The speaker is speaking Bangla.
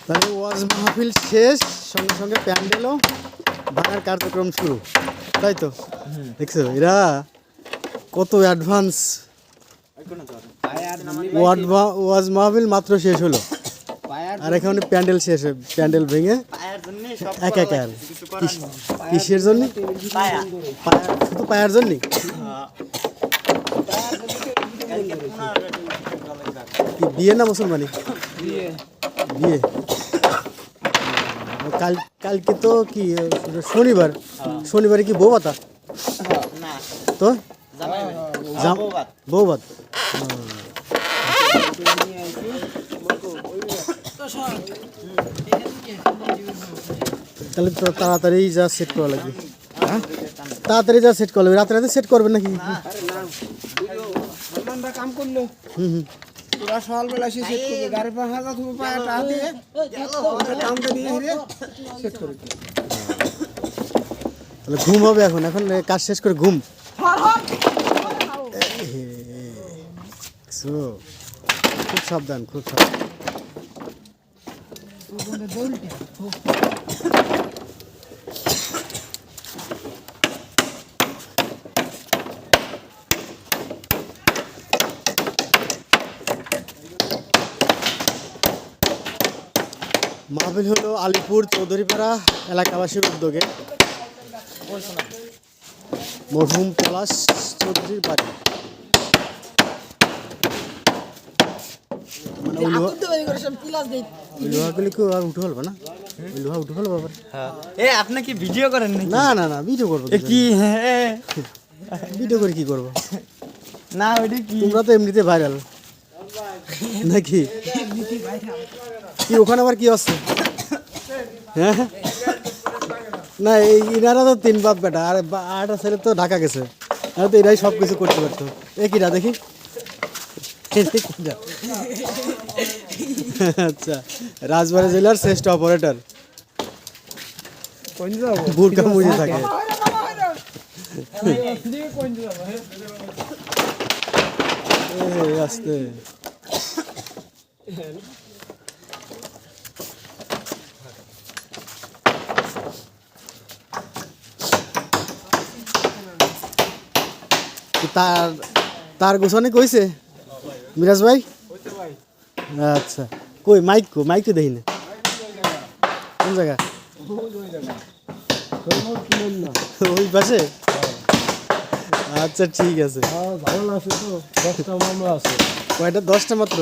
তাহলে ওয়াজ মাহফিল শেষ, সঙ্গে সঙ্গে প্যান্ডেলও ভাঙার কার্যক্রম শুরু, তাই তো? দেখছো এরা কত অ্যাডভান্স। ওয়াজ মাহফিল মাত্র শেষ হলো, আর এখানে প্যান্ডেল শেষ, প্যান্ডেল ভেঙে একাকার। কিসের জন্য? শুধু পায়ার জন্যে? কি বিয়ে না মুসলমানি? বিয়ে। কালকে তো কি শনিবার, শনিবারে কি বউ ভাতা? তো বউ ভাত। তাহলে তো তাড়াতাড়ি যা সেট করা লাগবে। হ্যাঁ, তাড়াতাড়ি যা সেট করা লাগবে। রাতে রাতে সেট করবেন নাকি? কাম করলো তোরা সকালবেলা এসে সেট করবে, গাড়ি পাহাড়া তুমি পায়ে টাকা দিয়ে টানতে নিয়ে হেরে সেট করে। তাহলে ঘুম হবে এখন, এখন কাজ শেষ করে ঘুম। খুব সাবধান, খুব সাবধান। মাহফিল হলো আলিপুর চৌধুরীপাড়া এলাকাবাসীর উদ্যোগে মরহুম পলাশ চৌধুরীর বাড়ি। মানে ওই লোহাগুলি কেউ আর উঠে ফেলবে না, ওই লোহা উঠে ফেলবো আবার। আপনি কি ভিডিও করেন? না না না, ভিডিও করবো কি? ভিডিও করে কি করবো? না ওইটা কি, তোমরা তো এমনিতে ভাইরাল নাকি? কি ওখানে আবার কি আছে? হ্যাঁ না, এই ইনারা তো 3 বাপ বেটা, আর 8টা ছেলে তো ঢাকা গেছে, আর তো এরাই সব কিছু করতে পারতো। এ কিরা দেখি? আচ্ছা, রাজবাড়ী জেলার শ্রেষ্ঠ অপারেটর বুরকা মুড়ি থাকে। আস্তে তার গোছানি কইছে মিরাজ ভাই? আচ্ছা, কই মাইক? মাইক তো দেখি না, কোন জায়গা? ওই পাশে? আচ্ছা ঠিক আছে। ভালো আছে তো, 10টা মামলা আছে। কয়টা? 10টা মাত্র?